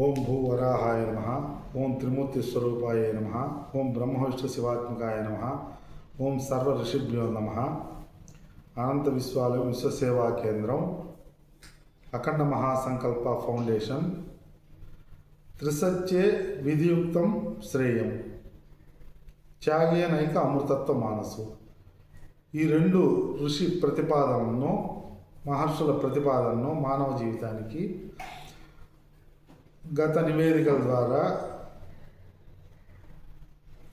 ఓం భూవరాహాయ నమ. ఓం త్రిమూర్తి స్వరూపాయ నమ. ఓం బ్రహ్మవిష్ణు శివాత్మకాయ నమ. ఓం సర్వ ఋషిభ్యో నమ. అనంత విశ్వాలయం విశ్వసేవా కేంద్రం, అఖండ మహాసంకల్ప ఫౌండేషన్, త్రిసత్యే విధియుక్తం శ్రేయం, త్యాగేనైక అమృతత్వ మానసు. ఈ రెండు ఋషి ప్రతిపాదనను, మహర్షుల ప్రతిపాదనను మానవ జీవితానికి గత నివేదికల ద్వారా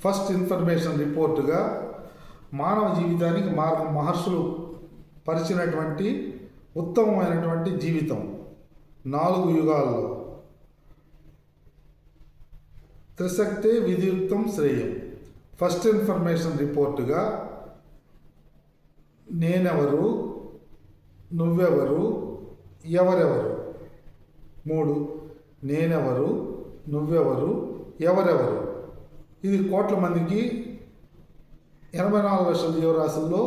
ఫస్ట్ ఇన్ఫర్మేషన్ రిపోర్టుగా మానవ జీవితానికి మార్గం మహర్షులు పరిచినటువంటి ఉత్తమమైనటువంటి జీవితం 4 యుగాల్లో త్రిశక్తే విధియుక్తం శ్రేయం. ఫస్ట్ ఇన్ఫర్మేషన్ రిపోర్టుగా నేనెవరు, నువ్వెవరు, ఎవరెవరు. 3 నేనెవరు, నువ్వెవరు, ఎవరెవరు. ఇది కోట్ల మందికి 84 లక్షల జీవరాశుల్లో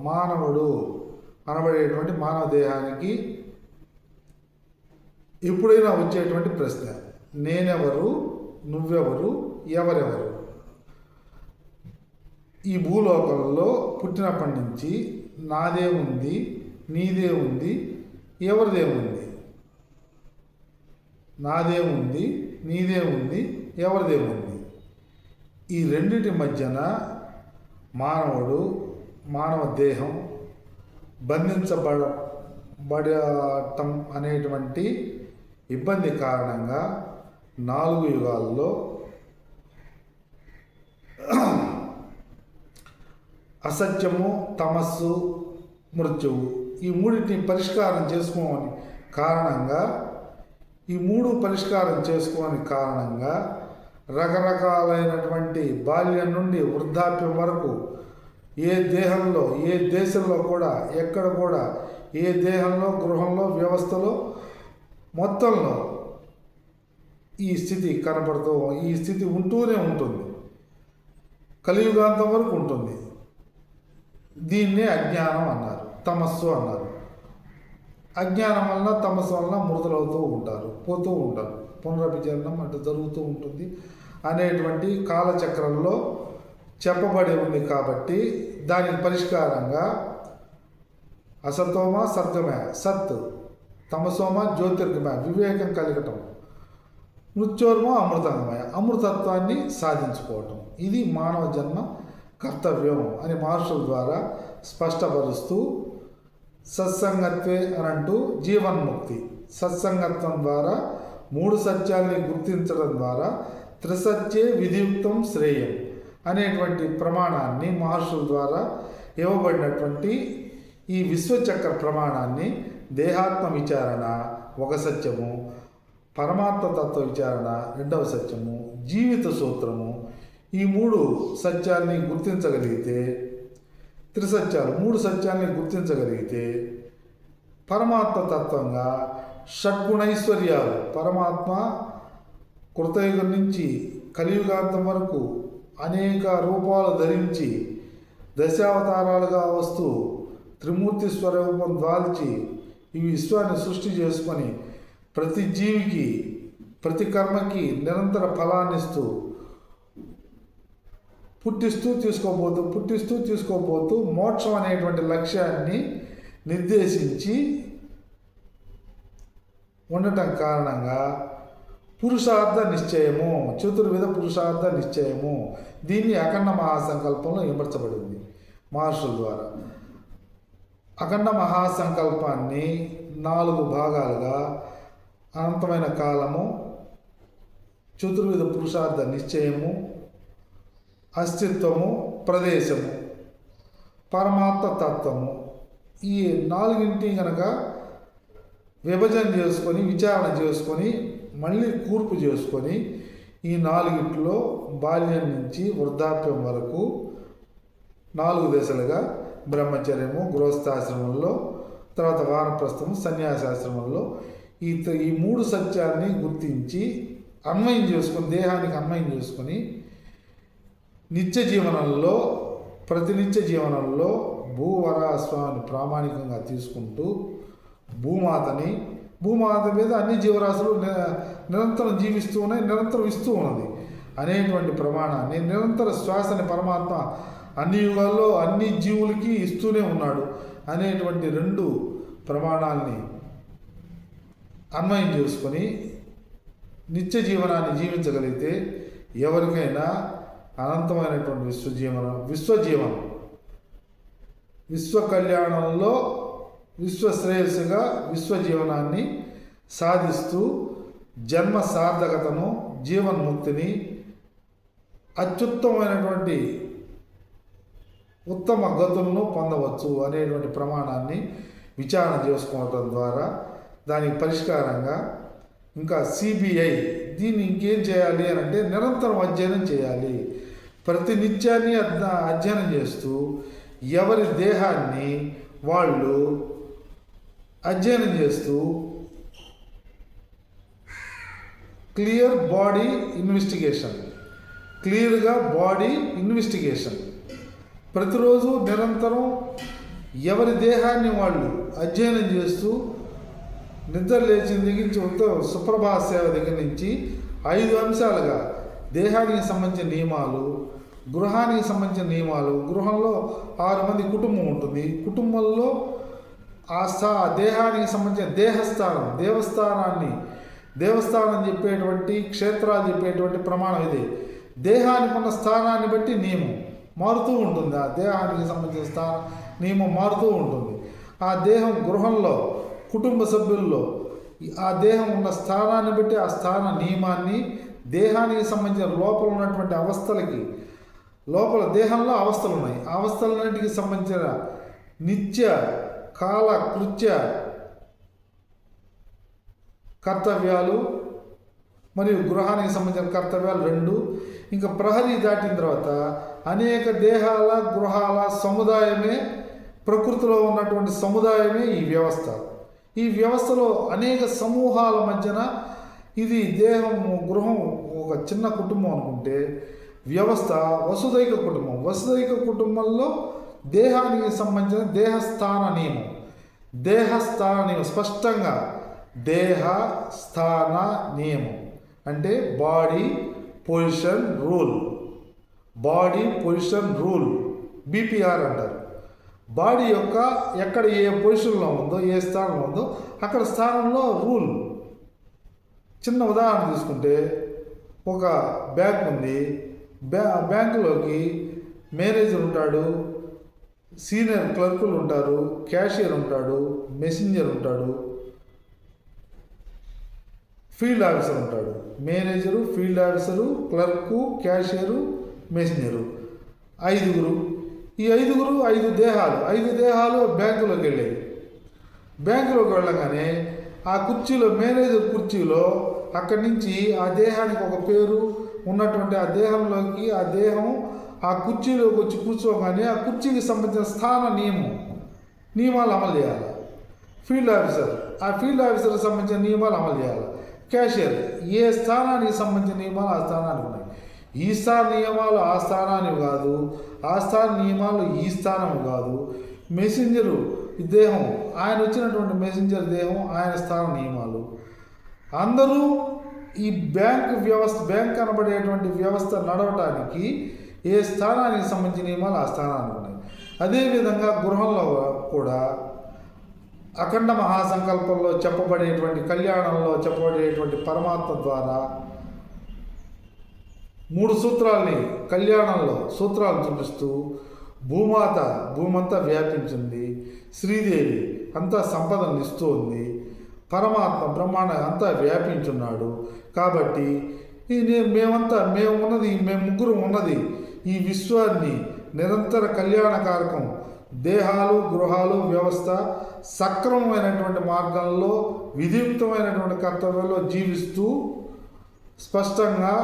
మానవుడు అనబడేటువంటి మానవ దేహానికి ఎప్పుడైనా వచ్చేటువంటి ప్రశ్న. నేనెవరు, నువ్వెవరు, ఎవరెవరు. ఈ భూలోకంలో పుట్టినప్పటి నుంచి నాదే ఉంది, నీదే ఉంది, ఎవరిదే ఉంది. నాదే ఉంది, నీదే ఉంది, ఎవరిదే ఉంది. ఈ రెండిటి మధ్యన మానవ దేహం బంధించబడటం అనేటువంటి ఇబ్బంది కారణంగా 4 యుగాల్లో అసత్యము, తమస్సు, మృత్యువు ఈ మూడింటిని పరిష్కారం చేసుకోని కారణంగా రకరకాలైనటువంటి బాల్యం నుండి వృద్ధాప్యం వరకు ఏ దేహంలో, ఏ దేశంలో కూడా, ఎక్కడ కూడా, ఏ దేహంలో, గృహంలో, వ్యవస్థలో మొత్తంలో ఈ స్థితి ఈ స్థితి ఉంటూనే ఉంటుంది. కలియుగాంతం వరకు ఉంటుంది. దీన్నే అజ్ఞానం అన్నారు, తమస్సు అన్నారు. అజ్ఞానం వలన, తమస్సు వలన మృతులవుతూ ఉంటారు, పోతూ ఉంటారు. పునరభిజననం అంటే జరుగుతూ ఉంటుంది అనేటువంటి కాలచక్రంలో చెప్పబడి ఉంది. కాబట్టి దానికి పరిష్కారంగా అసతోమ సద్గమయ, సత్, తమసోమ జ్యోతిర్గమయ, వివేకం కలగటం, మృత్యోర్మ అమృతంగమయ, అమృతత్వాన్ని సాధించుకోవటం. ఇది మానవ జన్మ కర్తవ్యం అని మహర్షుల ద్వారా స్పష్టపరుస్తూ సత్సంగత్వే అనంటూ జీవన్ముక్తి, సత్సంగత్వం ద్వారా 3 సత్యాల్ని గుర్తించడం ద్వారా త్రిసత్యే విధియుక్తం శ్రేయం అనేటువంటి ప్రమాణాన్ని మహర్షుల ద్వారా ఇవ్వబడినటువంటి ఈ విశ్వచక్ర ప్రమాణాన్ని దేహాత్మ విచారణ 1 సత్యము, పరమాత్మ తత్వ విచారణ 2వ సత్యము, జీవిత సూత్రము ఈ 3 సత్యాల్ని గుర్తించగలిగితే, త్రిసత్యాలు 3 సత్యాల్ని గుర్తించగలిగితే పరమాత్మ తత్వంగా షడ్గుణైశ్వర్యాలు, పరమాత్మ కృతయుగం నుంచి కలియుగాంతం వరకు అనేక రూపాలు ధరించి దశావతారాలుగా వస్తూ త్రిమూర్తి స్వరూపం దాల్చి ఈ విశ్వాన్ని సృష్టి చేసుకొని ప్రతి జీవికి, ప్రతి కర్మకి నిరంతర ఫలాన్నిస్తూ పుట్టిస్తూ తీసుకోబోతూ మోక్షం అనేటువంటి లక్ష్యాన్ని నిర్దేశించి ఉండటం కారణంగా పురుషార్థ నిశ్చయము, చతుర్విధ పురుషార్థ నిశ్చయము, దీన్ని అఖండ మహాసంకల్పంలో విమర్చబడింది మహర్షుల ద్వారా. అఖండ మహాసంకల్పాన్ని 4 భాగాలుగా అనంతమైన కాలము, చతుర్విధ పురుషార్థ నిశ్చయము, అస్తిత్వము, ప్రదేశము, పరమాత్మ తత్వము ఈ 4ంటిని కనుక విభజన చేసుకొని, విచారణ చేసుకొని, మళ్ళీ కూర్పు చేసుకొని ఈ 4ంటిలో బాల్యం నుంచి వృద్ధాప్యం వరకు 4 దశలుగా బ్రహ్మచర్యము, గృహస్థాశ్రమంలో, తర్వాత వానప్రస్థము, సన్యాసాశ్రమంలో ఈ 3 సత్యాన్ని గుర్తించి అన్వయం చేసుకొని, దేహానికి అన్వయం చేసుకొని ప్రతినిత్య జీవనంలో భూవరాస్వామిని ప్రామాణికంగా తీసుకుంటూ భూమాతని భూమాత మీద అన్ని జీవరాశులు నిరంతరం జీవిస్తూ ఉన్నాయి, నిరంతరం ఇస్తూ ఉన్నది అనేటువంటి ప్రమాణాన్ని, నిరంతర శ్వాసని పరమాత్మ అన్ని యుగాల్లో అన్ని జీవులకి ఇస్తూనే ఉన్నాడు అనేటువంటి రెండు ప్రమాణాలని అన్వయం చేసుకొని నిత్య జీవనాన్ని జీవించగలిగితే ఎవరికైనా అనంతమైనటువంటి విశ్వజీవనం విశ్వ కళ్యాణంలో విశ్వశ్రేయస్సుగా విశ్వజీవనాన్ని సాధిస్తూ జన్మ సార్థకతను, జీవన్ముక్తిని, అత్యుత్తమైనటువంటి ఉత్తమ గతులను పొందవచ్చు అనేటువంటి ప్రమాణాన్ని విచారణ చేసుకోవటం ద్వారా దానికి పరిష్కారంగా ఇంకా సిబిఐ దీన్ని ఇంకేం చేయాలి అని అంటే నిరంతరం అధ్యయనం చేయాలి. ప్రతి నిత్యాన్ని అధ్యయనం చేస్తూ ఎవరి దేహాన్ని వాళ్ళు అధ్యయనం చేస్తూ క్లియర్ బాడీ ఇన్వెస్టిగేషన్, క్లియర్గా బాడీ ఇన్వెస్టిగేషన్ ప్రతిరోజు నిరంతరం ఎవరి దేహాన్ని వాళ్ళు అధ్యయనం చేస్తూ నిద్ర లేచిన దగ్గర నుంచి సుప్రభాత సేవ దగ్గర నుంచి 5 అంశాలుగా దేహానికి సంబంధించిన నియమాలు, గృహానికి సంబంధించిన నియమాలు, గృహంలో 6 మంది కుటుంబం ఉంటుంది, కుటుంబంలో దేహానికి సంబంధించిన దేవస్థానం చెప్పేటువంటి క్షేత్రాలు చెప్పేటువంటి ప్రమాణం ఇది. దేహానికి ఉన్న స్థానాన్ని బట్టి నియమం మారుతూ ఉంటుంది, ఆ దేహానికి సంబంధించిన నియమం మారుతూ ఉంటుంది. ఆ దేహం గృహంలో కుటుంబ సభ్యుల్లో ఆ దేహం ఉన్న స్థానాన్ని బట్టి ఆ స్థాన నియమాన్ని, దేహానికి సంబంధించిన లోపల ఉన్నటువంటి అవస్థలకి, లోపల దేహంలో అవస్థలు ఉన్నాయి, ఆ అవస్థలన్నింటికి సంబంధించిన నిత్య కాల కృత్య కర్తవ్యాలు మరియు గృహానికి సంబంధించిన కర్తవ్యాలు 2. ఇంకా ప్రహరీ దాటిన తర్వాత అనేక దేహాల గృహాల సముదాయమే, ప్రకృతిలో ఉన్నటువంటి సముదాయమే ఈ వ్యవస్థ. ఈ వ్యవస్థలో అనేక సమూహాల మధ్యన ఇది గృహం ఒక చిన్న కుటుంబం అనుకుంటే వ్యవస్థ వసుదైక కుటుంబం. వసుదైక కుటుంబంలో దేహానికి సంబంధించిన దేహస్థాన నియమం స్పష్టంగా దేహస్థాన నియమం అంటే బాడీ పొజిషన్ రూల్ బీపీఆర్ అంటారు. బాడీ యొక్క ఎక్కడ ఏ పొజిషన్లో ఉందో, ఏ స్థానంలో ఉందో అక్కడ స్థానంలో రూల్. చిన్న ఉదాహరణ తీసుకుంటే ఒక బ్యాంక్ ఉంది, బ్యాంకులోకి మేనేజర్ ఉంటాడు, సీనియర్ క్లర్కులు ఉంటారు, క్యాషియర్ ఉంటాడు, మెసెంజర్ ఉంటాడు, ఫీల్డ్ ఆఫీసర్ ఉంటాడు. Manager, field officer, clerk, cashier, messenger 5. ఈ 5 దేహాలు బ్యాంకులోకి వెళ్ళాయి. బ్యాంకులోకి వెళ్ళగానే ఆ కుర్చీలో, మేనేజర్ కుర్చీలో అక్కడి నుంచి ఆ దేహానికి ఒక పేరు ఉన్నటువంటి ఆ దేహంలోకి ఆ దేహం ఆ కుర్చీలోకి వచ్చి కూర్చోగానే ఆ కుర్చీకి సంబంధించిన స్థాన నియమాలు అమలు చేయాలి. ఫీల్డ్ ఆఫీసర్కి సంబంధించిన నియమాలు అమలు చేయాలి. క్యాషియర్ ఏ స్థానానికి సంబంధించిన నియమాలు ఆ స్థానానికి ఉన్నాయి. ఈ స్థాన నియమాలు ఆ స్థానానికి కాదు, ఆ స్థాన నియమాలు ఈ స్థానం కాదు. మెసెంజరు దేహం, ఆయన వచ్చినటువంటి మెసెంజర్ దేహం ఆయన స్థాన నియమాలు. అందరూ ఈ బ్యాంక్ అనబడేటువంటి వ్యవస్థ నడవటానికి ఏ స్థానానికి సంబంధించిన నియమాలు ఆ స్థానానికి ఉన్నాయి. అదేవిధంగా గృహంలో కూడా అఖండ మహాసంకల్పంలో చెప్పబడేటువంటి, కళ్యాణంలో చెప్పబడేటువంటి పరమాత్మ ద్వారా 3 సూత్రాల్ని కళ్యాణంలో సూత్రాలు చూపిస్తూ భూమంతా వ్యాపించింది, శ్రీదేవి అంతా సంపదను ఇస్తూ ఉంది, పరమాత్మ బ్రహ్మాండం అంతా వ్యాపించున్నాడు. కాబట్టి మేము ముగ్గురు ఉన్నది ఈ విశ్వాన్ని నిరంతర కళ్యాణకారకం, దేహాలు గృహాలు వ్యవస్థ సక్రమమైనటువంటి మార్గంలో విధియుక్తమైనటువంటి కర్తవ్యంలో జీవిస్తూ స్పష్టంగా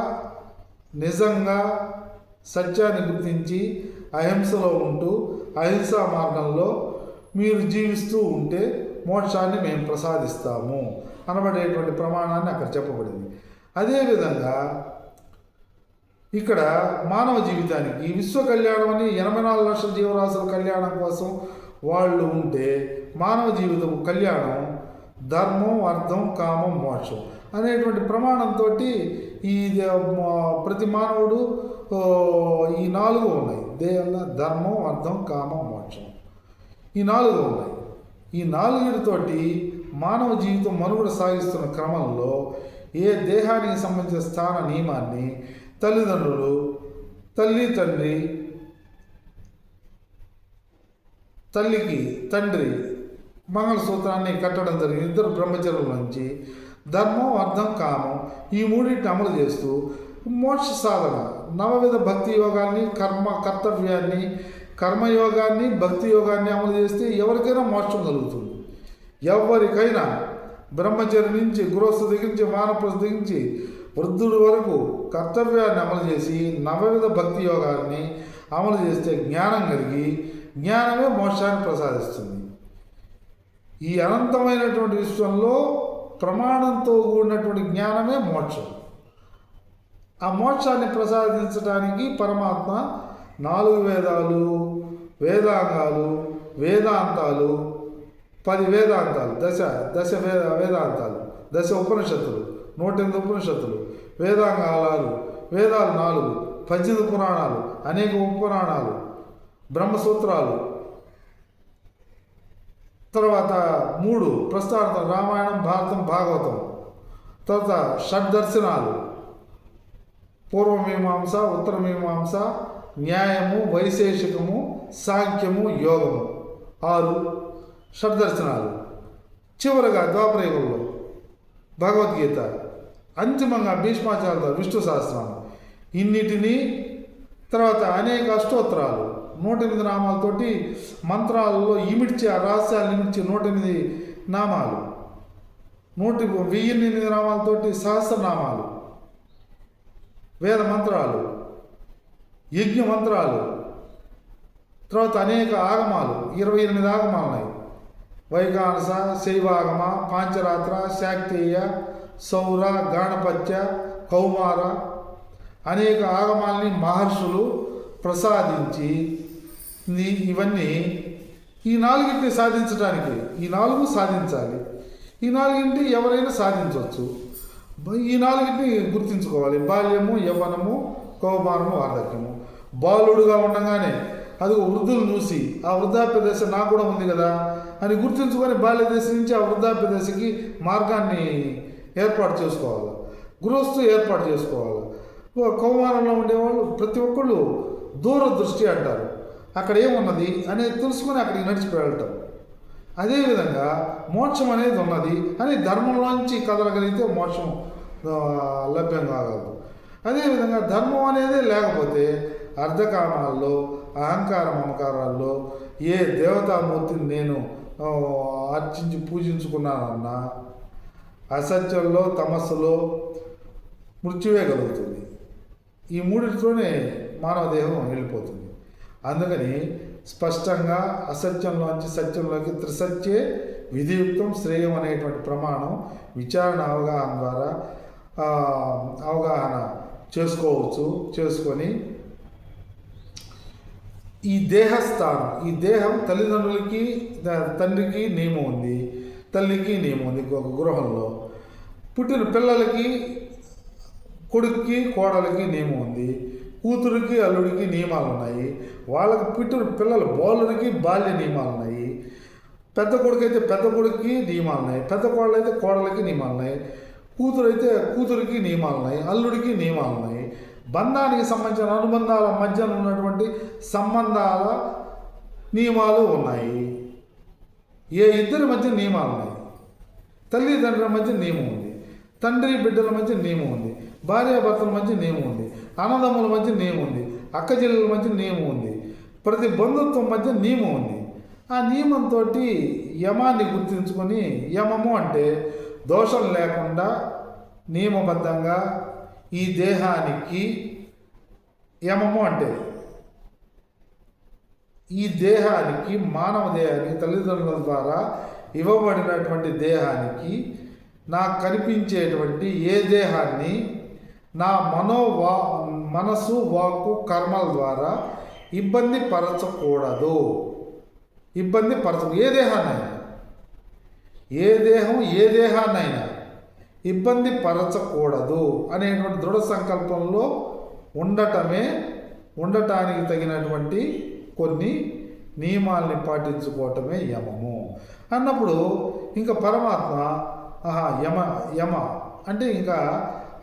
నిజంగా సత్యాన్ని గుర్తించి అహింసలో ఉంటూ అహింసా మార్గంలో మీరు జీవిస్తూ ఉంటే మోక్షాన్ని మేము ప్రసాదిస్తాము అనబడేటువంటి ప్రమాణాన్ని అక్కడ చెప్పబడింది. అదేవిధంగా ఇక్కడ మానవ జీవితానికి విశ్వ కళ్యాణం అని 84 లక్షల జీవరాశుల కళ్యాణం కోసం వాళ్ళు ఉంటే, మానవ జీవితం కళ్యాణం ధర్మం, అర్థం, కామం, మోక్షం అనేటువంటి ప్రమాణంతో ఈ ప్రతి మానవుడు ఈ 4 ఉన్నాయి. ధర్మం, అర్థం, కామం, మోక్షం ఈ 4 ఉన్నాయి. ఈ 4తోటి మానవ జీవితం మనుగడ సాగిస్తున్న క్రమంలో ఏ దేహానికి సంబంధించిన స్థాన నియమాన్ని తల్లిదండ్రులు, తండ్రి, తల్లికి తండ్రి మంగళసూత్రాన్ని కట్టడం జరిగింది. 2 బ్రహ్మచర్యుల నుంచి ధర్మం, అర్థం, కామం ఈ 3టిని అమలు చేస్తూ మోక్ష సాధన నవవిధ భక్తి యోగాన్ని, కర్తవ్యాన్ని, కర్మయోగాన్ని, భక్తి యోగాన్ని అమలు చేస్తే ఎవరికైనా మోక్షం కలుగుతుంది. ఎవరికైనా బ్రహ్మచర్య నుంచి, గృహస్థు దగ్గర నుంచి, వానప్రస్థ దగ్గర నుంచి వృద్ధుడి వరకు కర్తవ్యాన్ని అమలు చేసి నవవిధ భక్తి యోగాన్ని అమలు చేస్తే జ్ఞానం కలిగి జ్ఞానమే మోక్షాన్ని ప్రసాదిస్తుంది. ఈ అనంతమైనటువంటి విశ్వంలో ప్రమాణంతో కూడినటువంటి జ్ఞానమే మోక్షం. ఆ మోక్షాన్ని ప్రసాదించడానికి పరమాత్మ 4 వేదాలు, వేదాంగాలు, వేదాంతాలు, 10 వేదాంతాలు, దశ వేదాంతాలు, 10 ఉపనిషత్తులు, 108 ఉపనిషత్తులు, వేదాంగాలు, వేదాలు 4, 18 పురాణాలు, అనేక ఉపపురాణాలు, బ్రహ్మసూత్రాలు, తర్వాత 3 ప్రస్థానం, రామాయణం, భారతం, భాగవతం, తర్వాత షడ్దర్శనాలు, పూర్వమీమాంస, ఉత్తరమీమాంస, న్యాయము, వైశేషికము, సాంఖ్యము, యోగము 6 షడ్దర్శనాలు. చివరగా ద్వాపరయుగంలో భగవద్గీత, అంతిమంగా భీష్మాచార్య విష్ణు సహస్రనామం ఇన్నిటినీ, తర్వాత అనేక అష్టోత్తరాలు 108 నామాలతోటి మంత్రాలలో ఇమిడ్చి ఆ రహస్యాలు ఇమిడ్చి 108 నామాలు, 1008 నామాలతోటి సహస్రనామాలు, వేద మంత్రాలు, యజ్ఞ మంత్రాలు, తర్వాత అనేక ఆగమాలు, 28 ఆగమాలు ఉన్నాయి. వైఖానస, శైవాగమ, పాంచరాత్ర, శాక్తేయ, సౌర, గాణపత్య, కౌమార అనేక ఆగమాల్ని మహర్షులు ప్రసాదించి ఇవన్నీ ఈ 4టిని సాధించడానికి, ఈ 4 సాధించాలి. ఈ 4 ఎవరైనా సాధించవచ్చు. ఈ 4టిని గుర్తించుకోవాలి. బాల్యము, యవ్వనము, కౌమారము, వార్ధక్యము. బాలుడుగా ఉండగానే అది వృద్ధులు చూసి ఆ వృద్ధాప్య దశ నాకు కూడా ఉంది కదా అని గుర్తించుకొని బాల్య దశ నుంచి ఆ వృద్ధాప్య దశకి మార్గాన్ని ఏర్పాటు చేసుకోవాలి. గృహస్థు ఏర్పాటు చేసుకోవాలి. కౌమారంలో ఉండేవాళ్ళు ప్రతి ఒక్కళ్ళు దూరదృష్టి అంటారు. అక్కడ ఏమున్నది అనేది తెలుసుకొని అక్కడికి నడిచిపోయి వెళ్ళటం. అదేవిధంగా మోక్షం అనేది ఉన్నది అని ధర్మంలోంచి కదలగలిగితే మోక్షం లభ్యం కాగలదు. అదేవిధంగా ధర్మం అనేది లేకపోతే అర్ధకామాల్లో, అహంకార మమకారాల్లో ఏ దేవతామూర్తిని నేను అర్చించి పూజించుకున్నానన్నా అసత్యంలో, తమస్సులో మృత్యువే కలుగుతుంది. ఈ 3తోనే మానవ దేహం వెళ్ళిపోతుంది. అందుకని స్పష్టంగా అసత్యంలోంచి సత్యంలోకి త్రిసత్యే విధియుక్తం శ్రేయం అనేటువంటి ప్రమాణం విచారణ అవగాహన ద్వారా అవగాహన చేసుకోవచ్చు. చేసుకొని ఈ దేహస్థానం, ఈ దేహం తల్లిదండ్రులకి, తండ్రికి నియమం ఉంది, తల్లికి నియమం ఉంది. ఒక గృహంలో పుట్టిన పిల్లలకి, కొడుక్కి, కోడలికి నియమం ఉంది. కూతురికి, అల్లుడికి నియమాలు ఉన్నాయి. వాళ్ళకి పుట్టిన పిల్లల బాలుడికి బాల్య నియమాలు ఉన్నాయి. పెద్ద కొడుకు అయితే పెద్ద కొడుకుకి నియమాలు ఉన్నాయి. పెద్ద కోడలు అయితే కోడలికి నియమాలు ఉన్నాయి. కూతురు అయితే కూతురికి నియమాలు ఉన్నాయి. అల్లుడికి నియమాలు ఉన్నాయి. బంధానికి సంబంధించిన అనుబంధాల మధ్యన ఉన్నటువంటి సంబంధాల నియమాలు ఉన్నాయి. ఏ ఇద్దరి మధ్య నియమాలు ఉన్నాయి. తల్లిదండ్రుల మధ్య నియమం ఉంది. తండ్రి బిడ్డల మధ్య నియమం ఉంది. భార్యాభర్తల మధ్య నియమం ఉంది. అన్నదమ్ముల మధ్య నియమం ఉంది. అక్కచెల్లెల మధ్య నియమం ఉంది. ప్రతి బంధుత్వం మధ్య నియమం ఉంది. ఆ నియమంతో యమాన్ని గుర్తించుకొని, యమము అంటే దోషం లేకుండా నియమబద్ధంగా ఈ దేహానికి, యమము అంటే ఈ దేహానికి, మానవ దేహానికి తల్లిదండ్రుల ద్వారా ఇవ్వబడినటువంటి దేహానికి నాకు కనిపించేటువంటి ఏ దేహాన్ని నా మనసు, వాక్కు, కర్మల ద్వారా ఇబ్బంది పరచకూడదు. ఏ దేహాన్ని, ఏ దేహం ఏ దేహాన్నైనా ఇబ్బంది పరచకూడదు అనేటువంటి దృఢ సంకల్పంలో ఉండటానికి తగినటువంటి కొన్ని నియమాల్ని పాటించుకోవటమే యమము అన్నప్పుడు ఇంకా పరమాత్మ యమ యమ అంటే ఇంకా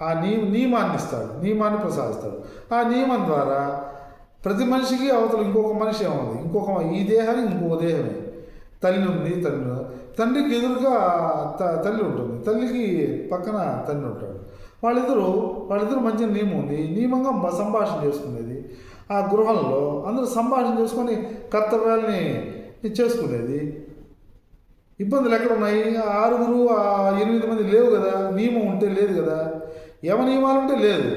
ఆ నియమాన్ని ఇస్తాడు, నియమాన్ని ప్రసాదిస్తాడు. ఆ నియమం ద్వారా ప్రతి మనిషికి అవతల ఇంకొక మనిషి ఏమవుతుంది, ఈ దేహానికి ఇంకొక దేహమే. తల్లి ఉంది, తండ్రికి ఎదురుగా తల్లి ఉంటుంది, తల్లికి పక్కన తండ్రి ఉంటాడు. వాళ్ళిద్దరూ మధ్య నియమం ఉంది, నియమంగా సంభాషణ చేసుకునేది. ఆ గృహంలో అందరూ సంభాషణ చేసుకొని కర్తవ్యాల్ని చేసుకునేది. ఇబ్బందులు ఎక్కడ ఉన్నాయి? 6 8 మంది లేవు కదా, నియమం ఉంటే లేదు కదా, యమ నియమాలు ఉంటే లేదు.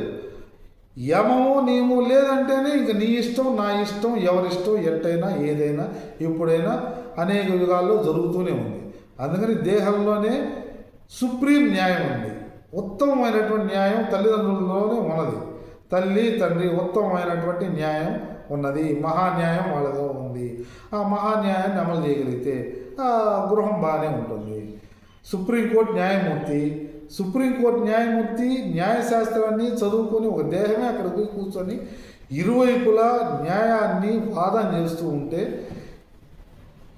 యమము నియమం లేదంటేనే ఇంక నీ ఇష్టం నా ఇష్టం, ఎవరిష్టం, ఎట్టయినా ఏదైనా ఎప్పుడైనా అనేక యుగాల్లో జరుగుతూనే ఉంది. అందుకని దేహంలోనే సుప్రీం న్యాయం ఉంది, ఉత్తమమైనటువంటి న్యాయం తల్లిదండ్రులలోనే ఉన్నది. తల్లి తండ్రి ఉత్తమమైనటువంటి న్యాయం ఉన్నది, మహాన్యాయం వాళ్ళలో ఉంది. ఆ మహాన్యాయాన్ని అమలు చేయగలిగితే ఆ గృహం బాగానే ఉంటుంది. సుప్రీంకోర్టు న్యాయమూర్తి న్యాయశాస్త్రాన్ని చదువుకొని ఒక దేహమే అక్కడికి కూర్చొని ఇరువైపులా న్యాయాన్ని వాదన చేస్తూ ఉంటే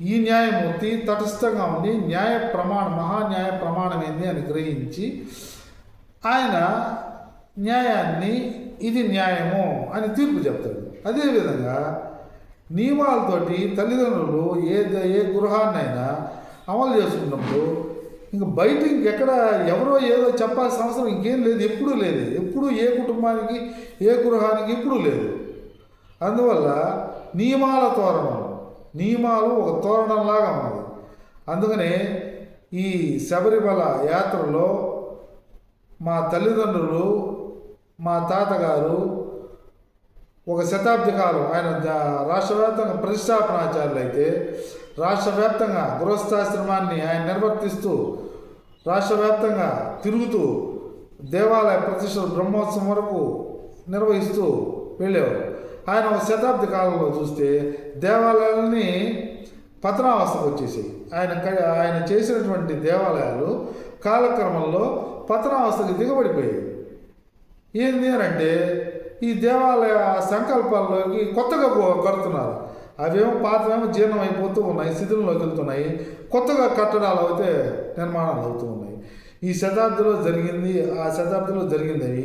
ఈ న్యాయమూర్తి తటస్థంగా ఉండి మహాన్యాయ ప్రమాణం ఏంది అని గ్రహించి ఆయన న్యాయాన్ని ఇది న్యాయము అని తీర్పు చెప్తాడు. అదేవిధంగా నియమాలతోటి తల్లిదండ్రులు ఏ గృహాన్నైనా అమలు చేసుకున్నప్పుడు ఇంకా బయట ఇంకెక్కడ ఎవరో ఏదో చెప్పాల్సిన అవసరం ఇంకేం లేదు, ఎప్పుడూ లేదు. ఎప్పుడు ఏ కుటుంబానికి ఏ గృహానికి ఎప్పుడూ లేదు. అందువల్ల నియమాలు ఒక తోరణంలాగా ఉన్నది. అందుకనే ఈ శబరిమల యాత్రలో మా తల్లిదండ్రులు, మా తాతగారు ఒక శతాబ్ది కాలం ఆయన రాష్ట్రవ్యాప్తంగా ప్రతిష్టాపనాచార్యులు అయితే రాష్ట్రవ్యాప్తంగా గృహస్థాశ్రమాన్ని ఆయన నిర్వర్తిస్తూ రాష్ట్రవ్యాప్తంగా తిరుగుతూ దేవాలయ ప్రతిష్టలు బ్రహ్మోత్సవం వరకు నిర్వహిస్తూ వెళ్ళేవారు. ఆయన ఒక శతాబ్ది కాలంలో చూస్తే దేవాలయాలని పతనావస్థకు వచ్చేసాయి. ఆయన చేసినటువంటి దేవాలయాలు కాలక్రమంలో పతనావస్థకి దిగబడిపోయాయి. ఏంది అని అంటే ఈ దేవాలయ సంకల్పాల్లోకి కొత్తగా కడుతున్నారు. అవేమో పాతవేమో జీర్ణం అయిపోతూ ఉన్నాయి, శిథిలంలోకి వెళ్తున్నాయి. కొత్తగా కట్టడాలు అయితే నిర్మాణాలు అవుతూ ఉన్నాయి. ఈ శతాబ్దిలో జరిగింది, ఆ శతాబ్దిలో జరిగింది అవి.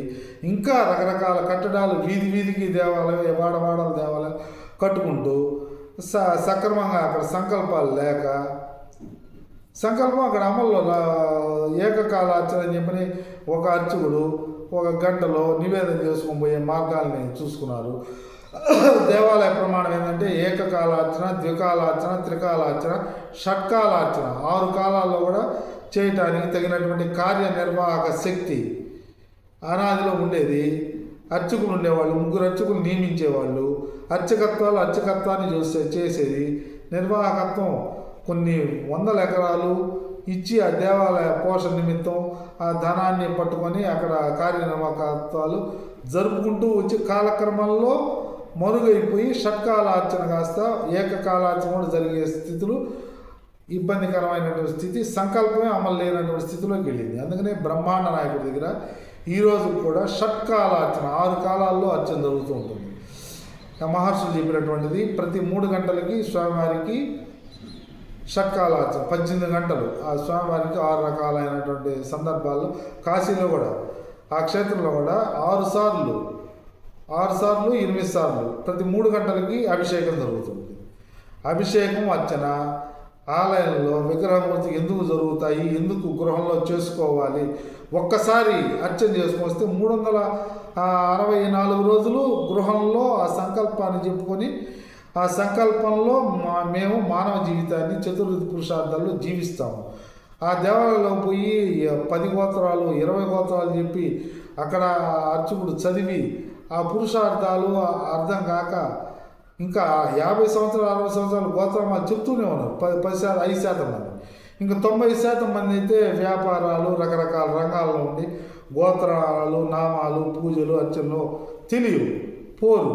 ఇంకా రకరకాల కట్టడాలు వీధికి దేవాలయం, వాడవాడల దేవాలయం కట్టుకుంటూ సక్రమంగా అక్కడ సంకల్పాలు లేక సంకల్పం అక్కడ అమల్లో ఏకకాలార్చన అని చెప్పని ఒక అర్చకుడు ఒక గంటలో నివేదన చేసుకొని పోయే మార్గాల్ని చూసుకున్నారు. దేవాలయ ప్రమాణం ఏంటంటే ఏకకాలార్చన, ద్వికాలార్చన, త్రికాలార్చన, షట్కాలార్చన 6 కాలాల్లో కూడా చేయటానికి తగినటువంటి కార్యనిర్వాహక శక్తి అనాదిలో ఉండేది. అర్చకులు ఉండేవాళ్ళు, 3 అర్చకులు నియమించేవాళ్ళు. అర్చకత్వాన్ని చేసేది. నిర్వాహకత్వం కొన్ని 100 ఎకరాలు ఇచ్చి ఆ దేవాలయ పోషణ నిమిత్తం ఆ ధనాన్ని పట్టుకొని అక్కడ కార్యనిర్వాహకత్వాలు జరుపుకుంటూ వచ్చి కాలక్రమంలో మరుగైపోయి షట్కాలార్చన కాస్త ఏకకాలార్చన కూడా జరిగే స్థితులు, ఇబ్బందికరమైనటువంటి స్థితి, సంకల్పమే అమలు లేనటువంటి స్థితిలోకి వెళ్ళింది. అందుకనే బ్రహ్మాండ నాయకుడి దగ్గర ఈరోజు కూడా షట్కాలార్చన 6 కాలాల్లో అర్చన జరుగుతూ ఉంటుంది. మహర్షులు చెప్పినటువంటిది ప్రతి 3 గంటలకి స్వామివారికి షట్కాలార్చన 18 గంటలు ఆ స్వామివారికి 6 రకాలైనటువంటి సందర్భాల్లో కాశీలో కూడా ఆ క్షేత్రంలో కూడా 6 సార్లు 8 సార్లు ప్రతి 3 గంటలకి అభిషేకం జరుగుతుంది. అభిషేకం అర్చన ఆలయంలో విగ్రహమూర్తికి ఎందుకు జరుగుతాయి, ఎందుకు గృహంలో చేసుకోవాలి, ఒక్కసారి అర్చన చేసుకొస్తే 364 రోజులు గృహంలో ఆ సంకల్పాన్ని చెప్పుకొని ఆ సంకల్పంలో మేము మానవ జీవితాన్ని చతుర్విధ పురుషార్థాల్లో జీవిస్తాము. ఆ దేవాలయంలో పోయి 10 గోత్రాలు 20 గోత్రాలు చెప్పి అక్కడ అర్చకుడు చదివి ఆ పురుషార్థాలు అర్థం కాక ఇంకా 50 సంవత్సరాలు 60 సంవత్సరాలు గోత్రాలు చెప్తూనే ఉన్నారు. 5% మంది, ఇంకా 90% మంది అయితే వ్యాపారాలు రకరకాల రంగాల్లో ఉండి గోత్రాలు, నామాలు, పూజలు, అర్చనలు తెలియవు, పోరు.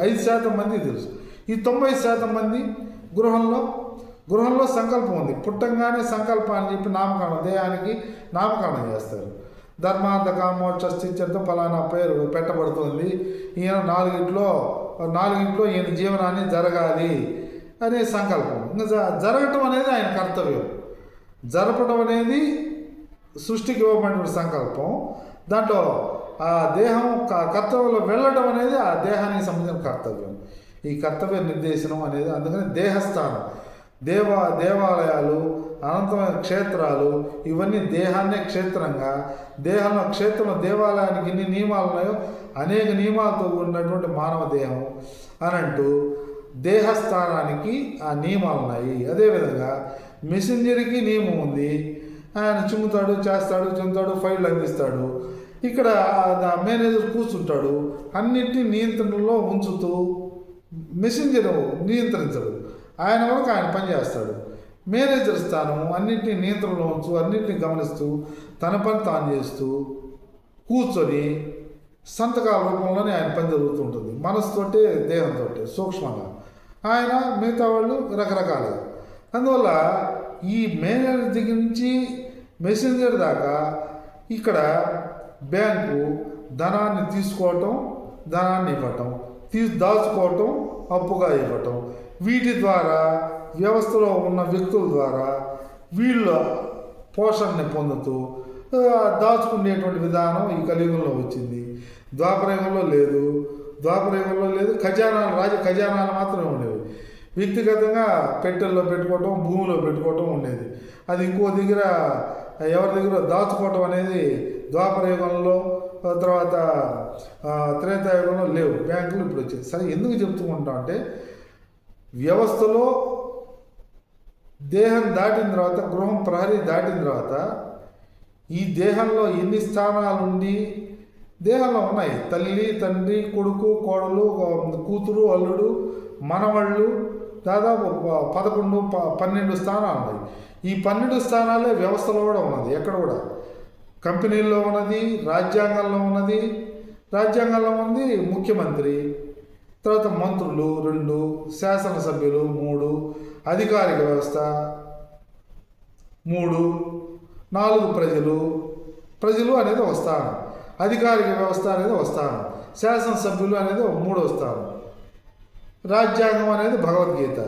5% మంది తెలుసు. ఈ 90% మంది గృహంలో గృహంలో సంకల్పం ఉంది. పుట్టంగానే సంకల్పాన్ని చెప్పి నామకరణం, దేహానికి నామకరణం చేస్తారు. ధర్మార్థ కామోక్ష స్థిత్యంతో ఫలానా పేరు పెట్టబడుతుంది, ఈయన నాలుగింట్లో ఈయన జీవనాన్ని జరగాలి అనే సంకల్పం. ఇంకా జరగటం అనేది ఆయన కర్తవ్యం. జరపడం అనేది సృష్టికి ఇవ్వబడిన సంకల్పం. దాంట్లో ఆ దేహం కర్తవ్యంలో వెళ్ళడం అనేది ఆ దేహానికి సంబంధించిన కర్తవ్యం. ఈ కర్తవ్య నిర్దేశనం అనేది, అందుకని దేహస్థానం, దేవాలయాలు, అనంతమైన క్షేత్రాలు, ఇవన్నీ దేహాన్నే క్షేత్రంగా, క్షేత్రంలో దేవాలయానికి ఎన్ని నియమాలు ఉన్నాయో అనేక నియమాలతో ఉన్నటువంటి మానవ దేహం అని అంటూ దేహస్థానానికి ఆ నియమాలు ఉన్నాయి. అదేవిధంగా మెసెంజర్కి నియమం ఉంది. ఆయన చిమ్ముతాడు, చేస్తాడు, చెందుతాడు, ఫైళ్ళు అందిస్తాడు. ఇక్కడ మేనేజర్ కూర్చుంటాడు, అన్నింటినీ నియంత్రణలో ఉంచుతూ. మెసెంజర్ నియంత్రించడు, ఆయన వరకు ఆయన పనిచేస్తాడు. మేనేజర్ స్థానం అన్నింటినీ నియంత్రణలో ఉంచు, అన్నింటినీ గమనిస్తూ తన పని తాను చేస్తూ కూర్చొని సంతకాల రూపంలోనే ఆయన పని జరుగుతుంటుంది. మనసుతోటే, దేహంతో సూక్ష్మంగా. ఆయన మిగతా వాళ్ళు రకరకాలుగా. అందువల్ల ఈ మేనేజర్ దగ్గర నుంచి మెసెంజర్ దాకా ఇక్కడ బ్యాంకు ధనాన్ని తీసుకోవటం, ధనాన్ని ఇవ్వటం, దాచుకోవటం, అప్పుగా ఇవ్వటం, వీటి ద్వారా వ్యవస్థలో ఉన్న వ్యక్తుల ద్వారా వీళ్ళ పోషణని పొందుతూ దాచుకునేటువంటి విధానం ఈ కలియుగంలో వచ్చింది. ద్వాపరయుగంలో లేదు. ఖజానాలు, ఖజానాలు మాత్రమే ఉండేవి. వ్యక్తిగతంగా పెట్టెల్లో పెట్టుకోవటం, భూమిలో పెట్టుకోవటం ఉండేది. అది ఇంకో దగ్గర ఎవరి దగ్గర దాచుకోవటం అనేది ద్వాపరయుగంలో, తర్వాత త్రేతాయుగంలో లేవు. బ్యాంకులు ఇప్పుడు వచ్చాయి. సరే, ఎందుకు చెప్తుకుంటాం అంటే వ్యవస్థలో దేహం దాటిన తర్వాత, గృహం ప్రహరీ దాటిన తర్వాత ఈ దేహంలో ఎన్ని స్థానాలుండి దేహంలో ఉన్నాయి. తల్లి, తండ్రి, కొడుకు, కోడలు, కూతురు, అల్లుడు, మనవళ్ళు, దాదాపు 11-12 స్థానాలు ఉన్నాయి. ఈ 12 స్థానాలే వ్యవస్థలో కూడా ఉన్నది. ఎక్కడ కూడా కంపెనీల్లో ఉన్నది, రాజ్యాంగంలో ఉన్నది. రాజ్యాంగంలో ఉంది ముఖ్యమంత్రి, తర్వాత మంత్రులు 2, శాసనసభ్యులు 3, అధికారిక వ్యవస్థ 3, 4 ప్రజలు అనేది ఒక స్థానం, అధికారిక వ్యవస్థ అనేది ఒక స్థానం, శాసనసభ్యులు అనేది ఒక 3వ స్థానం, రాజ్యాంగం అనేది భగవద్గీత.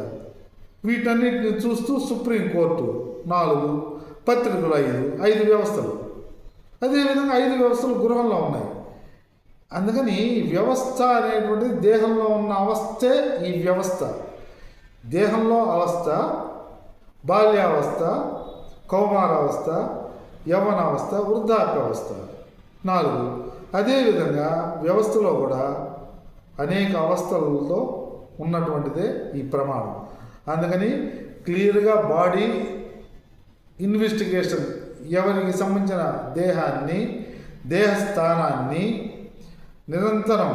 వీటన్నిటిని చూస్తూ సుప్రీంకోర్టు 4, పత్రికలు 5 వ్యవస్థలు. అదేవిధంగా 5 వ్యవస్థలు గృహంలో ఉన్నాయి. అందుకని వ్యవస్థ అనేటువంటిది దేహంలో ఉన్న అవస్థే ఈ వ్యవస్థ. దేహంలో అవస్థ, బాల్యావస్థ, కౌమారావస్థ, యవ్వనావస్థ, వృద్ధాప్యావస్థ 4. అదేవిధంగా వ్యవస్థలో కూడా అనేక అవస్థలతో ఉన్నటువంటిదే ఈ ప్రమాణం. అందుకని క్లియర్గా బాడీ ఇన్వెస్టిగేషన్, ఎవరికి సంబంధించిన దేహాన్ని, దేహస్థానాన్ని నిరంతరం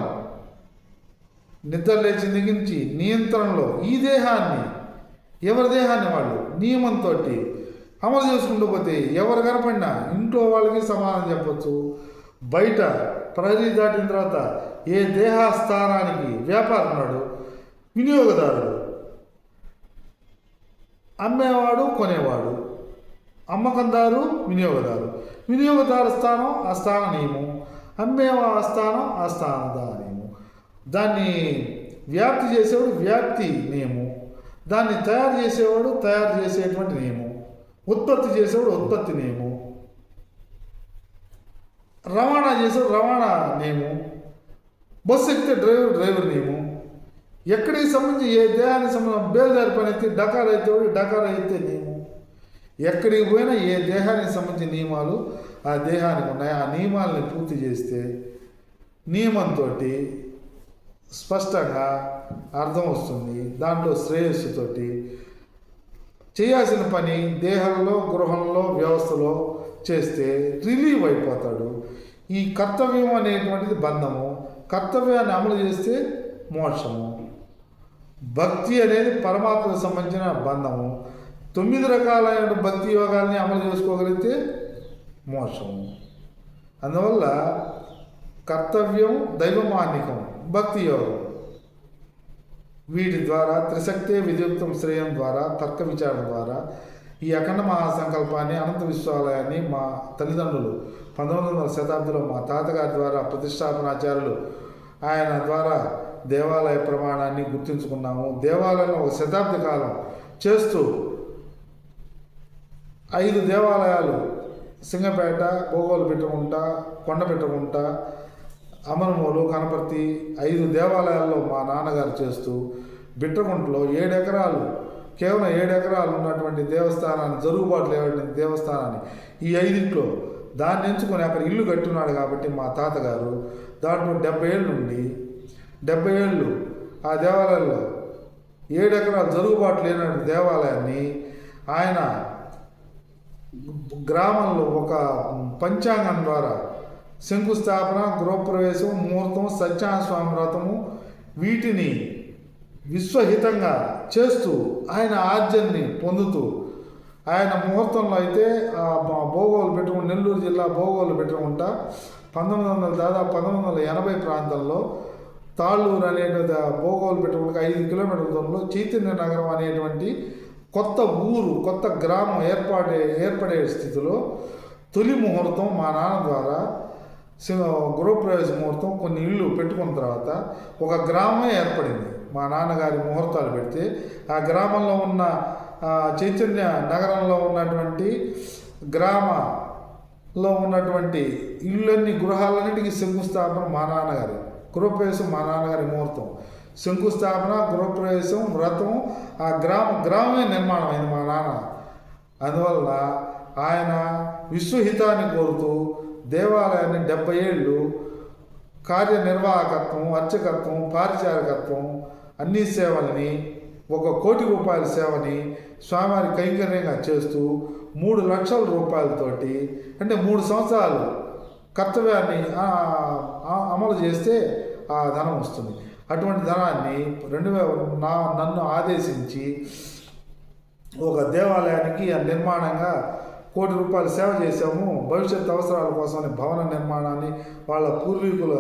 నిద్ర లేచిన దగ్గర నుంచి నియంత్రణలో ఈ దేహాన్ని, ఎవరి దేహాన్ని వాళ్ళు నియమంతో అమలు చేసుకుంటూ పోతే ఎవరు కనపడినా ఇంట్లో వాళ్ళకి సమాధానం చెప్పచ్చు. బయట ప్రహరీ దాటిన తర్వాత ఏ దేహస్థానానికి వ్యాపారం ఉన్నాడు, వినియోగదారుడు, అమ్మేవాడు, కొనేవాడు, అమ్మకందారు, వినియోగదారు స్థానం ఆ స్థాన నియమం, అమ్మేవా స్థానం ఆ స్థానదానము, దాన్ని వ్యాప్తి చేసేవాడు వ్యాప్తి నియమం, దాన్ని తయారు చేసేవాడు తయారు చేసేటువంటి నియమం, ఉత్పత్తి చేసేవాడు ఉత్పత్తి నియమం, రవాణా చేసేవాడు రవాణా నియమం, బస్సు ఎక్కితే డ్రైవర్ నియమం, ఎక్కడికి సంబంధించి ఏ దేహానికి సంబంధించి బేల్దారి పని అయితే డకార్ అయితే డకార్ అయితే నియమం. ఎక్కడికి పోయినా ఏ దేహానికి సంబంధించిన నియమాలు ఆ దేహానికి ఉన్నాయి. ఆ నియమాలని పూర్తి చేస్తే నియమంతో స్పష్టంగా అర్థం వస్తుంది. దాంట్లో శ్రేయస్సుతోటి చేయాల్సిన పని దేహంలో, గృహంలో, వ్యవస్థలో చేస్తే రిలీవ్ అయిపోతాడు. ఈ కర్తవ్యం అనేటువంటిది బంధము. కర్తవ్యాన్ని అమలు చేస్తే మోక్షము. భక్తి అనేది పరమాత్మకు సంబంధించిన బంధము. 9 రకాలైన భక్తి యోగాల్ని అమలు చేసుకోగలిగితే మోక్షము. అందువల్ల కర్తవ్యం దైవమాన్నికం, భక్తి యోగం వీటి ద్వారా త్రిశక్తి విద్యుక్తం శ్రేయం ద్వారా తర్క విచారణ ద్వారా ఈ అఖండ మహాసంకల్పాన్ని అనంత విశ్వాలయాన్ని మా తల్లిదండ్రులు 1900 శతాబ్దిలో మా తాతగారి ద్వారా ప్రతిష్టాపనాచార్యులు ఆయన ద్వారా దేవాలయ ప్రమాణాన్ని గుర్తించుకున్నాము. దేవాలయంలో ఒక శతాబ్ది కాలం చేస్తూ 5 దేవాలయాలు సింగపేట, భోగోలు పెట్టుకుంట, కొండ పెట్టుకుంట, అమరమూలు, కనపర్తి 5 దేవాలయాల్లో మా నాన్నగారు చేస్తూ బిట్రగుంటలో 7 ఎకరాలు, కేవలం 7 ఎకరాలు ఉన్నటువంటి దేవస్థానాన్ని, జరుగుబాటు లేనటువంటి దేవస్థానాన్ని ఈ 5 దాన్ని ఎంచుకొని అక్కడ ఇల్లు కట్టున్నాడు. కాబట్టి మా తాతగారు దాంట్లో 70 ఏళ్ళ నుండి 70 ఏళ్ళు ఆ దేవాలయంలో 7 ఎకరాలు జరుగుబాటు లేనటువంటి దేవాలయాన్ని ఆయన గ్రామంలో ఒక పంచాంగం ద్వారా శంకుస్థాపన, గృహప్రవేశం, ముహూర్తం, సత్యనారాయణ స్వామి వ్రతము వీటిని విశ్వహితంగా చేస్తూ ఆయన ఆర్జన్ని పొందుతూ ఆయన ముహూర్తంలో అయితే భోగోలు పెట్టుకుంటా, నెల్లూరు జిల్లా భోగోలు పెట్టుకుంటా 1980 ప్రాంతంలో తాళ్ళూరు అనేటువంటి భోగోలు పెట్టుకుంటా 5 కిలోమీటర్ల దూరంలో చైతన్య నగరం అనేటువంటి కొత్త ఊరు, కొత్త గ్రామం ఏర్పడే స్థితిలో తొలి ముహూర్తం మా నాన్న ద్వారా గృహప్రవేశ ముహూర్తం కొన్ని ఇళ్ళు పెట్టుకున్న తర్వాత ఒక గ్రామమే ఏర్పడింది. మా నాన్నగారి ముహూర్తాలు పెడితే ఆ గ్రామంలో ఉన్న చైతన్య నగరంలో ఉన్నటువంటి గ్రామంలో ఉన్నటువంటి ఇళ్ళన్నీ, గృహాలన్నిటికీ శంకుస్థాపన మా నాన్నగారి, గృహప్రవేశం మా నాన్నగారి ముహూర్తం, శంకుస్థాపన, గృహప్రవేశం, వ్రతం ఆ గ్రామమే నిర్మాణం అయింది మా నాన్న. అందువల్ల ఆయన విశ్వహితాన్ని కోరుతూ దేవాలయాన్ని 70 ఏళ్ళు కార్యనిర్వాహకత్వం, అర్చకత్వం, పారిచారకత్వం అన్ని సేవల్ని 1 కోటి రూపాయల సేవని స్వామివారి కైంకర్యంగా చేస్తూ 3 లక్షల రూపాయలతోటి, అంటే 3 సంవత్సరాలు కర్తవ్యాన్ని అమలు చేస్తే ఆ ధనం వస్తుంది. అటువంటి ధనాన్ని నన్ను ఆదేశించి ఒక దేవాలయానికి నిర్మాణంగా 1 కోటి రూపాయలు సేవ చేశాము. భవిష్యత్ అవసరాల కోసమని భవన నిర్మాణాన్ని వాళ్ళ పూర్వీకుల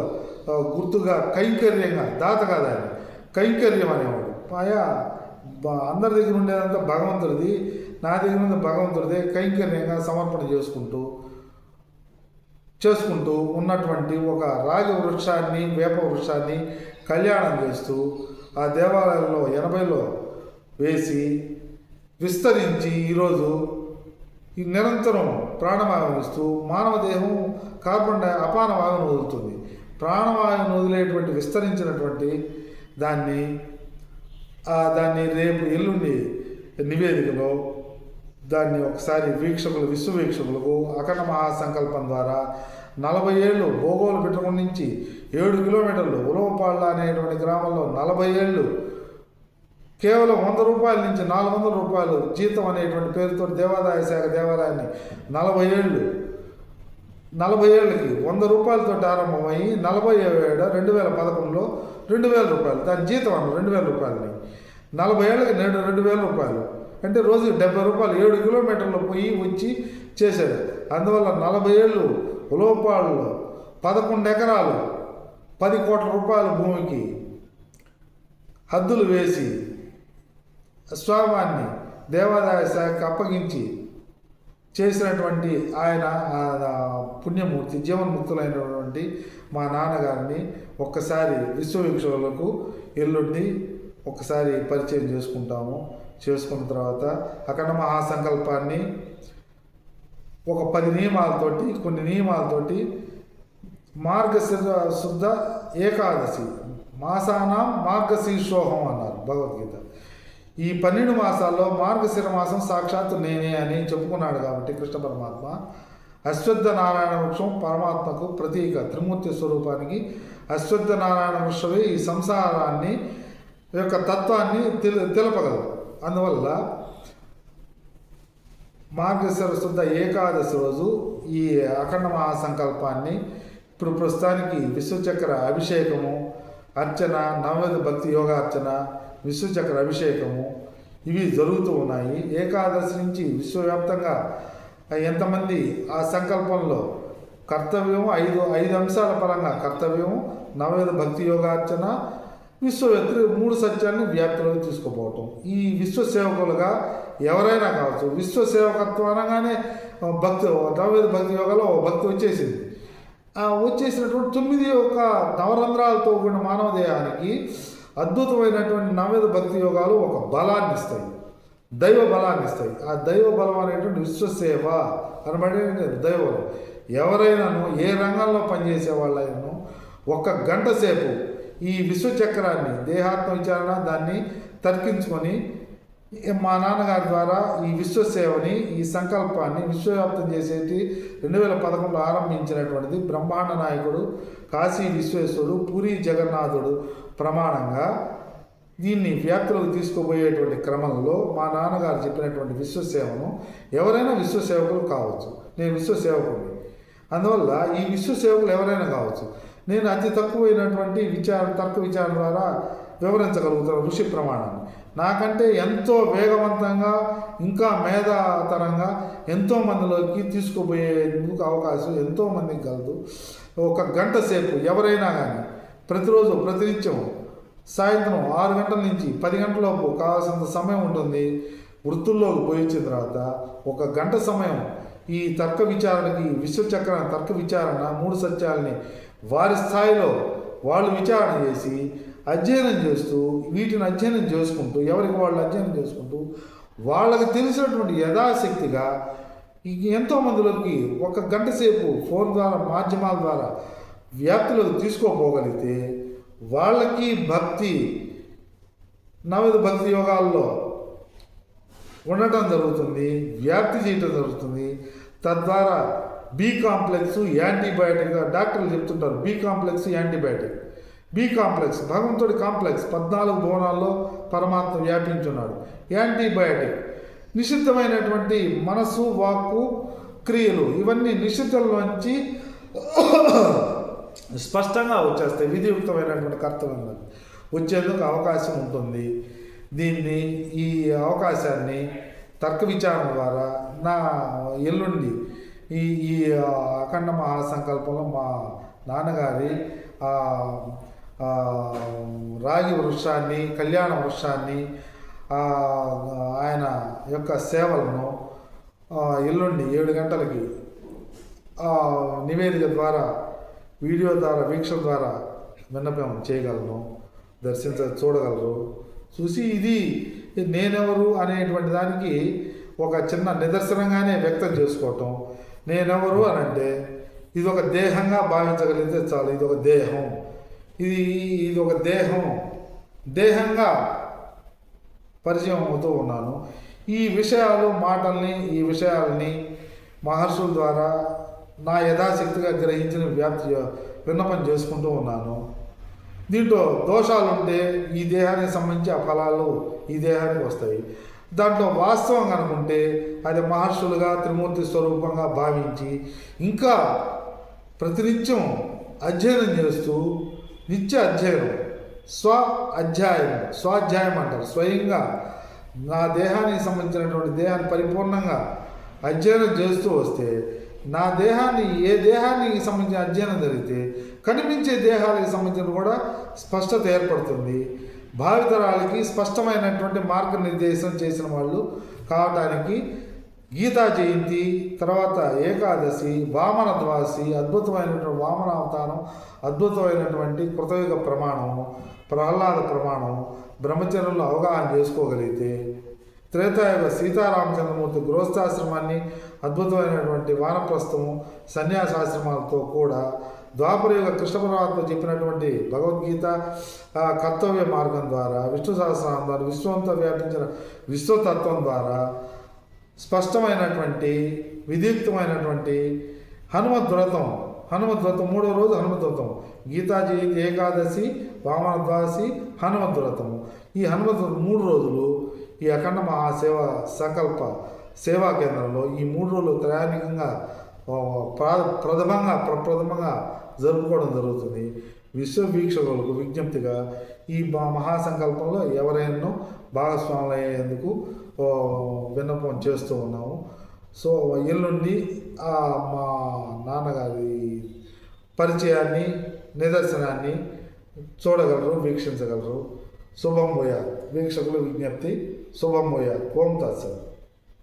గుర్తుగా కైంకర్యంగా, దాత కాదు ఆయన, కైంకర్యం అనేవాడు. ఆయా అందరి దగ్గర ఉండేదంతా భగవంతుడిది, నా దగ్గర ఉన్న భగవంతుడిదే, కైంకర్యంగా సమర్పణ చేసుకుంటూ ఉన్నటువంటి ఒక రాగి వృక్షాన్ని, వేప వృక్షాన్ని కళ్యాణం చేస్తూ ఆ దేవాలయంలో 80లో వేసి విస్తరించి ఈరోజు ఈ నిరంతరం ప్రాణవాయువును ఇస్తూ మానవ దేహం అపాన వాయువును వదులుతుంది. ప్రాణవాయువును వదిలేటువంటి విస్తరించినటువంటి దాన్ని రేపు ఎల్లుండి నివేదికలో దాన్ని ఒకసారి విశ్వవీక్షకులకు అఖండ మహాసంకల్పం ద్వారా 40 ఏళ్ళు భోగోలు పెట్టుకుని నుంచి 7 కిలోమీటర్లు ఉలవపాళ్ళ అనేటువంటి గ్రామంలో 40 ఏళ్ళు కేవలం 100 రూపాయల నుంచి 400 రూపాయలు జీతం అనేటువంటి పేరుతో దేవాదాయ శాఖ దేవాలయాన్ని 40 ఏళ్ళకి 100 రూపాయలతో ఆరంభమయ్యి 2011లో 2000 రూపాయలు దాని జీతం అన్న 2000 రూపాయలని 40 ఏళ్ళకి 2000 రూపాయలు అంటే రోజుకి 70 రూపాయలు 7 కిలోమీటర్లు పోయి వచ్చి చేశాడు. అందువల్ల 40 ఏళ్ళు ఉలవపాళ్ళలో 11 ఎకరాలు 10 కోట్ల రూపాయల భూమికి హద్దులు వేసి స్వామివారిని దేవాదాయ శాఖకు అప్పగించి చేసినటువంటి ఆయన పుణ్యమూర్తి, జీవన్ముక్తులైనటువంటి మా నాన్నగారిని ఒక్కసారి విశ్వవీక్షకులకు ఎల్లుండి ఒకసారి పరిచయం చేసుకున్న తర్వాత అఖండ మహాసంకల్పాన్ని ఒక 10 నియమాలతోటి, కొన్ని నియమాలతోటి శుద్ధ ఏకాదశి మాసానాం మార్గశీర్షోహం అన్నారు భగవద్గీత. ఈ 12 మాసాల్లో మార్గశిర మాసం సాక్షాత్తు నేనే అని చెప్పుకున్నాడు. కాబట్టి కృష్ణ పరమాత్మ అశ్వత్థ నారాయణ వృక్షం పరమాత్మకు ప్రతీక, త్రిమూర్తి స్వరూపానికి అశ్వత్థ నారాయణ వృక్షమే ఈ సంసారాన్ని యొక్క తత్వాన్ని తెలపగలదు. అందువల్ల మార్గశిర శుద్ధ ఏకాదశి రోజు ఈ అఖండ మహాసంకల్పాన్ని ఇప్పుడు ప్రస్తుతానికి విశ్వచక్ర అభిషేకము, అర్చన, నవవిధ భక్తి యోగార్చన, విశ్వచక్ర అభిషేకము ఇవి జరుగుతూ ఉన్నాయి. ఏకాదశి నుంచి విశ్వవ్యాప్తంగా ఎంతమంది ఆ సంకల్పంలో కర్తవ్యం 5 అంశాల పరంగా కర్తవ్యం, నవవిధ భక్తి యోగార్చన, విశ్వవ్యాప్తి 3 సత్యాన్ని వ్యాప్తిలోకి తీసుకుపోవటం. ఈ విశ్వసేవకులుగా ఎవరైనా కావచ్చు. విశ్వసేవకత్వం అనగానే భక్తి నవవేద భక్తి యోగాలో భక్తి వచ్చేసింది. వచ్చేసినటువంటి 9 ఒక నవరంధ్రాలతో కూడిన మానవ దేహానికి అద్భుతమైనటువంటి నవవేద భక్తి యోగాలు ఒక బలాన్ని ఇస్తాయి, దైవ బలాన్ని ఇస్తాయి. ఆ దైవ బలం అనేటువంటి విశ్వసేవ అనబడే దైవం. ఎవరైనాను ఏ రంగంలో పనిచేసే వాళ్ళైనా 1 గంట సేపు ఈ విశ్వచక్రాన్ని దేహాత్మ విచారణ దాన్ని తర్కించుకొని మా నాన్నగారి ద్వారా ఈ విశ్వసేవని ఈ సంకల్పాన్ని విశ్వవ్యాప్తం చేసేటి 2011లో ఆరంభించినటువంటిది బ్రహ్మాండ నాయకుడు కాశీ విశ్వేశ్వరుడు పూరి జగన్నాథుడు ప్రమాణంగా దీన్ని వ్యాప్తిలోకి తీసుకుపోయేటువంటి క్రమంలో మా నాన్నగారు చెప్పినటువంటి విశ్వసేవను ఎవరైనా విశ్వసేవకులు కావచ్చు. నేను విశ్వసేవకుడిని, అందువల్ల ఈ విశ్వసేవకులు ఎవరైనా కావచ్చు. నేను అతి తక్కువైనటువంటి తర్క విచారణ ద్వారా వివరించగలుగుతాను ఋషి ప్రమాణాన్ని. నాకంటే ఎంతో వేగవంతంగా ఇంకా మేధాతరంగా ఎంతోమందిలోకి తీసుకుపోయేందుకు అవకాశం ఎంతోమందికి కలదు. 1 గంట సేపు ఎవరైనా కానీ ప్రతిరోజు ప్రతినిత్యం సాయంత్రం 6 గంటల నుంచి 10 గంటలలోపు కావాల్సినంత సమయం ఉంటుంది. వృత్తుల్లోకి పోయి వచ్చిన తర్వాత 1 గంట సమయం ఈ తర్క విచారణకి విశ్వచక్ర తర్క విచారణ 3 సత్యాలని వారి స్థాయిలో వాళ్ళు విచారణ చేసి అధ్యయనం చేస్తూ వీటిని అధ్యయనం చేసుకుంటూ ఎవరికి వాళ్ళు అధ్యయనం చేసుకుంటూ వాళ్ళకి తెలిసినటువంటి యథాశక్తిగా ఎంతోమందిలోకి 1 గంట సేపు ఫోన్ ద్వారా మాధ్యమాల ద్వారా వ్యాప్తిలోకి తీసుకోపోగలిగితే వాళ్ళకి భక్తి నవవిధ భక్తి యోగాల్లో ఉండటం జరుగుతుంది, వ్యాప్తి చేయటం జరుగుతుంది. తద్వారా బి కాంప్లెక్స్ యాంటీబయాటిక్గా డాక్టర్లు చెప్తుంటారు. B complex antibiotic. B complex భగవంతుడి కాంప్లెక్స్ 14 భువనాల్లో పరమాత్మ వ్యాపించున్నాడు. యాంటీబయాటిక్ నిషిద్ధమైనటువంటి మనసు వాక్కు క్రియలు ఇవన్నీ నిషిద్ధంలోంచి స్పష్టంగా వచ్చేస్తాయి. విధియుక్తమైనటువంటి కర్తవ్యం వచ్చేందుకు అవకాశం ఉంటుంది. దీన్ని ఈ అవకాశాన్ని తర్క విచారణ ద్వారా నా ఎల్లుండి ఈ ఈ అఖండ మహాసంకల్పంలో మా నాన్నగారి రాగి వృక్షాన్ని కళ్యాణ వృక్షాన్ని ఆయన యొక్క సేవలను ఎల్లుండి 7 గంటలకి నివేదిక ద్వారా వీడియో ద్వారా వీక్షణ ద్వారా విన్నపం చేయగలను, చూడగలరు. చూసి ఇది నేనెవరు అనేటువంటి దానికి ఒక చిన్న నిదర్శనంగానే వ్యక్తం చేసుకోవటం. నేనెవరు అని అంటే ఇది ఒక దేహంగా భావించగలిగితే చాలు. ఇది ఒక దేహం, ఇది ఒక దేహంగా పరిచయం అవుతూ ఉన్నాను. ఈ విషయాలని మహర్షుల ద్వారా నా యథాశక్తిగా గ్రహించిన విన్నపం చేసుకుంటూ ఉన్నాను. దీంట్లో దోషాలుంటే ఈ దేహానికి సంబంధించి ఆ ఫలాలు ఈ దేహానికి వస్తాయి. దాంట్లో వాస్తవం అనుకుంటే అది మహర్షులుగా త్రిమూర్తి స్వరూపంగా భావించి ఇంకా ప్రతినిత్యం అధ్యయనం చేస్తూ నిత్య అధ్యయనం స్వాధ్యాయం అంటారు. స్వయంగా నా దేహానికి సంబంధించినటువంటి దేహాన్ని పరిపూర్ణంగా అధ్యయనం చేస్తూ వస్తే నా దేహాన్ని ఏ దేహానికి సంబంధించిన అధ్యయనం జరిగితే కనిపించే దేహాలకు సంబంధించిన కూడా స్పష్టత ఏర్పడుతుంది. భావితరాలకి స్పష్టమైనటువంటి మార్గనిర్దేశం చేసిన వాళ్ళు కావటానికి గీతా జయంతి తర్వాత ఏకాదశి వామన ద్వాసి అద్భుతమైనటువంటి వామన అవతారం అద్భుతమైనటువంటి కృతయుగ ప్రమాణము ప్రహ్లాద ప్రమాణం బ్రహ్మచర్యంలో అవగాహన చేసుకోగలిగితే త్రేతాయుగ సీతారామచంద్రమూర్తి గృహస్థాశ్రమాన్ని అద్భుతమైనటువంటి వానప్రస్థము సన్యాసాశ్రమాలతో కూడా ద్వాపరయుగ కృష్ణ పరమాత్మ చెప్పినటువంటి భగవద్గీత కర్తవ్య మార్గం ద్వారా విష్ణు సహస్రనామం ద్వారా విశ్వంతో వ్యాపించిన విశ్వతత్వం ద్వారా స్పష్టమైనటువంటి విధియుక్తమైనటువంటి హనుమద్వ్రతం 3వ రోజు హనుమద్వ్రతం గీతా జయంతి ఏకాదశి వామన ద్వాదశి హనుమద్వ్రతము. ఈ హనుమద్వ్రతం 3 రోజులు ఈ అఖండ మహాసేవ సంకల్ప సేవా కేంద్రంలో ఈ 3 రోజులు త్రయాణికంగా ప్రప్రథమంగా జరుపుకోవడం జరుగుతుంది. విశ్వవీక్షకులకు విజ్ఞప్తిగా ఈ మహాసంకల్పంలో ఎవరైనా భాగస్వాములు అయ్యేందుకు విన్నపం చేస్తూ ఉన్నాము. సో ఎల్లుండి మా నాన్నగారి పరిచయాన్ని నిదర్శనాన్ని చూడగలరు, వీక్షించగలరు. శుభం భూయాత్. వీక్షకుల విజ్ఞప్తి, శుభం భూయాత్. ఓం తత్సత్.